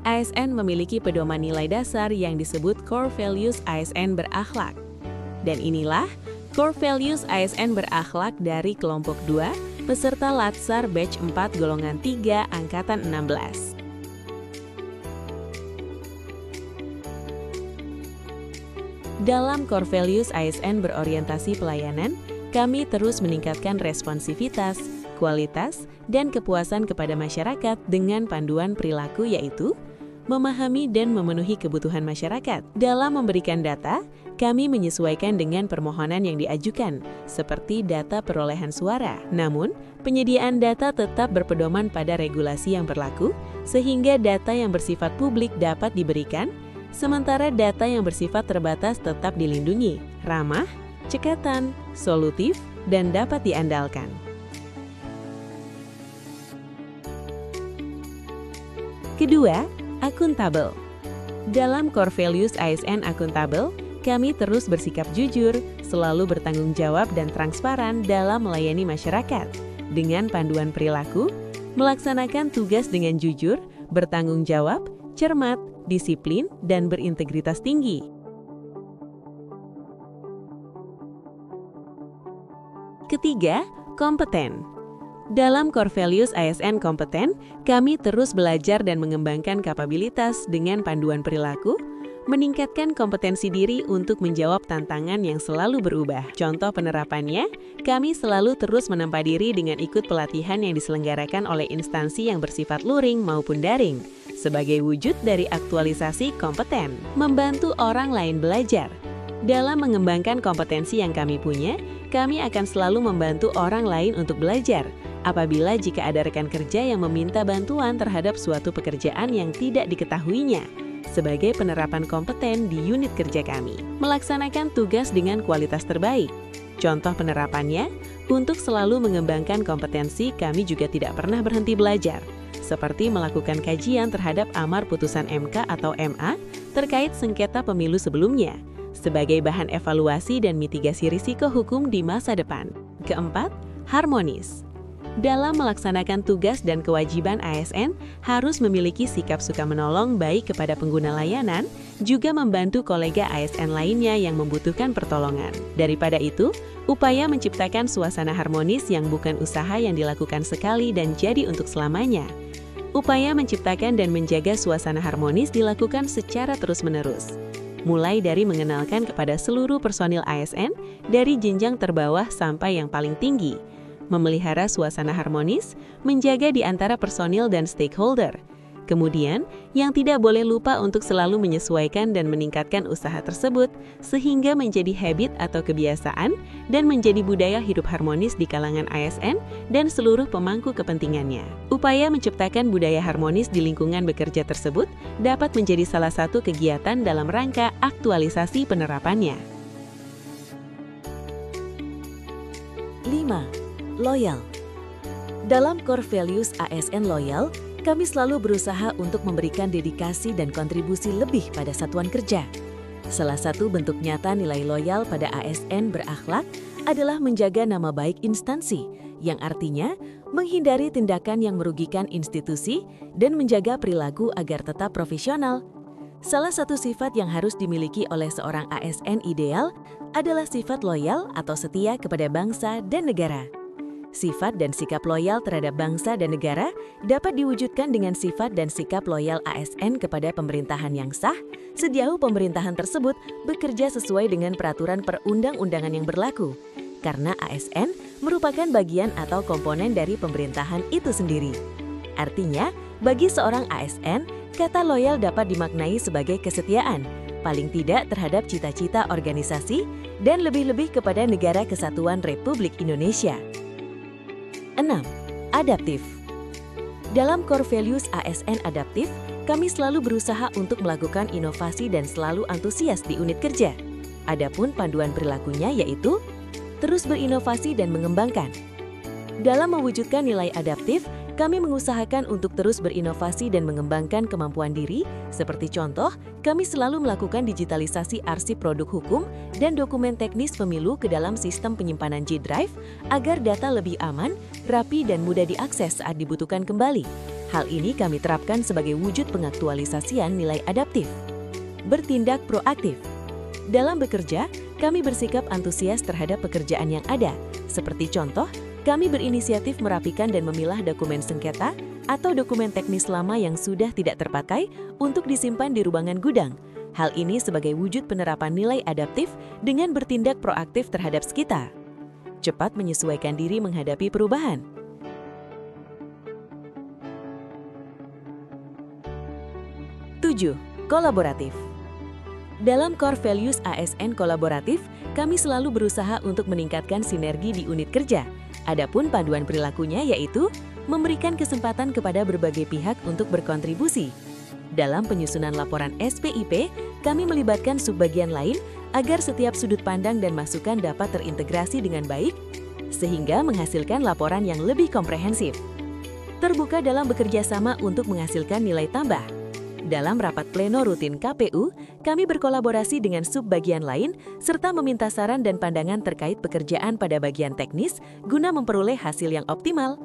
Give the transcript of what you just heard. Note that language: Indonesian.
ASN memiliki pedoman nilai dasar yang disebut Core Values ASN berakhlak. Dan inilah Core Values ASN berakhlak dari kelompok 2, peserta Latsar Batch 4 golongan 3 Angkatan 16. Dalam Core Values ASN berorientasi pelayanan, kami terus meningkatkan responsivitas, kualitas, dan kepuasan kepada masyarakat dengan panduan perilaku yaitu memahami dan memenuhi kebutuhan masyarakat. Dalam memberikan data, kami menyesuaikan dengan permohonan yang diajukan, seperti data perolehan suara. Namun, penyediaan data tetap berpedoman pada regulasi yang berlaku, sehingga data yang bersifat publik dapat diberikan, sementara data yang bersifat terbatas tetap dilindungi, ramah, cekatan, solutif, dan dapat diandalkan. Kedua, akuntabel. Dalam Core Values ASN akuntabel, kami terus bersikap jujur, selalu bertanggung jawab dan transparan dalam melayani masyarakat. Dengan panduan perilaku, melaksanakan tugas dengan jujur, bertanggung jawab, cermat, disiplin, dan berintegritas tinggi. Ketiga, kompeten. Dalam Core Values ASN kompeten, kami terus belajar dan mengembangkan kapabilitas dengan panduan perilaku, meningkatkan kompetensi diri untuk menjawab tantangan yang selalu berubah. Contoh penerapannya, kami selalu terus menempa diri dengan ikut pelatihan yang diselenggarakan oleh instansi yang bersifat luring maupun daring, sebagai wujud dari aktualisasi kompeten, membantu orang lain belajar. Dalam mengembangkan kompetensi yang kami punya, kami akan selalu membantu orang lain untuk belajar, apabila jika ada rekan kerja yang meminta bantuan terhadap suatu pekerjaan yang tidak diketahuinya, sebagai penerapan kompeten di unit kerja kami. Melaksanakan tugas dengan kualitas terbaik. Contoh penerapannya, untuk selalu mengembangkan kompetensi, kami juga tidak pernah berhenti belajar, seperti melakukan kajian terhadap amar putusan MK atau MA terkait sengketa pemilu sebelumnya, sebagai bahan evaluasi dan mitigasi risiko hukum di masa depan. Keempat, harmonis. Dalam melaksanakan tugas dan kewajiban ASN, harus memiliki sikap suka menolong baik kepada pengguna layanan, juga membantu kolega ASN lainnya yang membutuhkan pertolongan. Daripada itu, upaya menciptakan suasana harmonis yang bukan usaha yang dilakukan sekali dan jadi untuk selamanya. Upaya menciptakan dan menjaga suasana harmonis dilakukan secara terus-menerus. Mulai dari mengenalkan kepada seluruh personil ASN, dari jenjang terbawah sampai yang paling tinggi, memelihara suasana harmonis, menjaga di antara personil dan stakeholder. Kemudian, yang tidak boleh lupa untuk selalu menyesuaikan dan meningkatkan usaha tersebut, sehingga menjadi habit atau kebiasaan dan menjadi budaya hidup harmonis di kalangan ASN dan seluruh pemangku kepentingannya. Upaya menciptakan budaya harmonis di lingkungan bekerja tersebut dapat menjadi salah satu kegiatan dalam rangka aktualisasi penerapannya. 5. Loyal. Dalam Core Values ASN Loyal, kami selalu berusaha untuk memberikan dedikasi dan kontribusi lebih pada satuan kerja. Salah satu bentuk nyata nilai loyal pada ASN berakhlak adalah menjaga nama baik instansi, yang artinya menghindari tindakan yang merugikan institusi dan menjaga perilaku agar tetap profesional. Salah satu sifat yang harus dimiliki oleh seorang ASN ideal adalah sifat loyal atau setia kepada bangsa dan negara. Sifat dan sikap loyal terhadap bangsa dan negara dapat diwujudkan dengan sifat dan sikap loyal ASN kepada pemerintahan yang sah, sejauh pemerintahan tersebut bekerja sesuai dengan peraturan perundang-undangan yang berlaku, karena ASN merupakan bagian atau komponen dari pemerintahan itu sendiri. Artinya, bagi seorang ASN, kata loyal dapat dimaknai sebagai kesetiaan, paling tidak terhadap cita-cita organisasi dan lebih-lebih kepada Negara Kesatuan Republik Indonesia. 6. Adaptif. Dalam Core Values ASN Adaptif, kami selalu berusaha untuk melakukan inovasi dan selalu antusias di unit kerja. Adapun panduan perilakunya yaitu terus berinovasi dan mengembangkan. Dalam mewujudkan nilai adaptif, kami mengusahakan untuk terus berinovasi dan mengembangkan kemampuan diri, seperti contoh, kami selalu melakukan digitalisasi arsip produk hukum dan dokumen teknis pemilu ke dalam sistem penyimpanan G Drive agar data lebih aman, rapi, dan mudah diakses saat dibutuhkan kembali. Hal ini kami terapkan sebagai wujud pengaktualisasian nilai adaptif. Bertindak proaktif. Dalam bekerja, kami bersikap antusias terhadap pekerjaan yang ada. Seperti contoh, kami berinisiatif merapikan dan memilah dokumen sengketa atau dokumen teknis lama yang sudah tidak terpakai untuk disimpan di ruangan gudang. Hal ini sebagai wujud penerapan nilai adaptif dengan bertindak proaktif terhadap sekitar. Cepat menyesuaikan diri menghadapi perubahan. 7. Kolaboratif. Dalam core values ASN kolaboratif, kami selalu berusaha untuk meningkatkan sinergi di unit kerja. Adapun panduan perilakunya yaitu memberikan kesempatan kepada berbagai pihak untuk berkontribusi. Dalam penyusunan laporan SPIP, kami melibatkan subbagian lain agar setiap sudut pandang dan masukan dapat terintegrasi dengan baik, sehingga menghasilkan laporan yang lebih komprehensif. Terbuka dalam bekerja sama untuk menghasilkan nilai tambah. Dalam rapat pleno rutin KPU, kami berkolaborasi dengan subbagian lain serta meminta saran dan pandangan terkait pekerjaan pada bagian teknis guna memperoleh hasil yang optimal.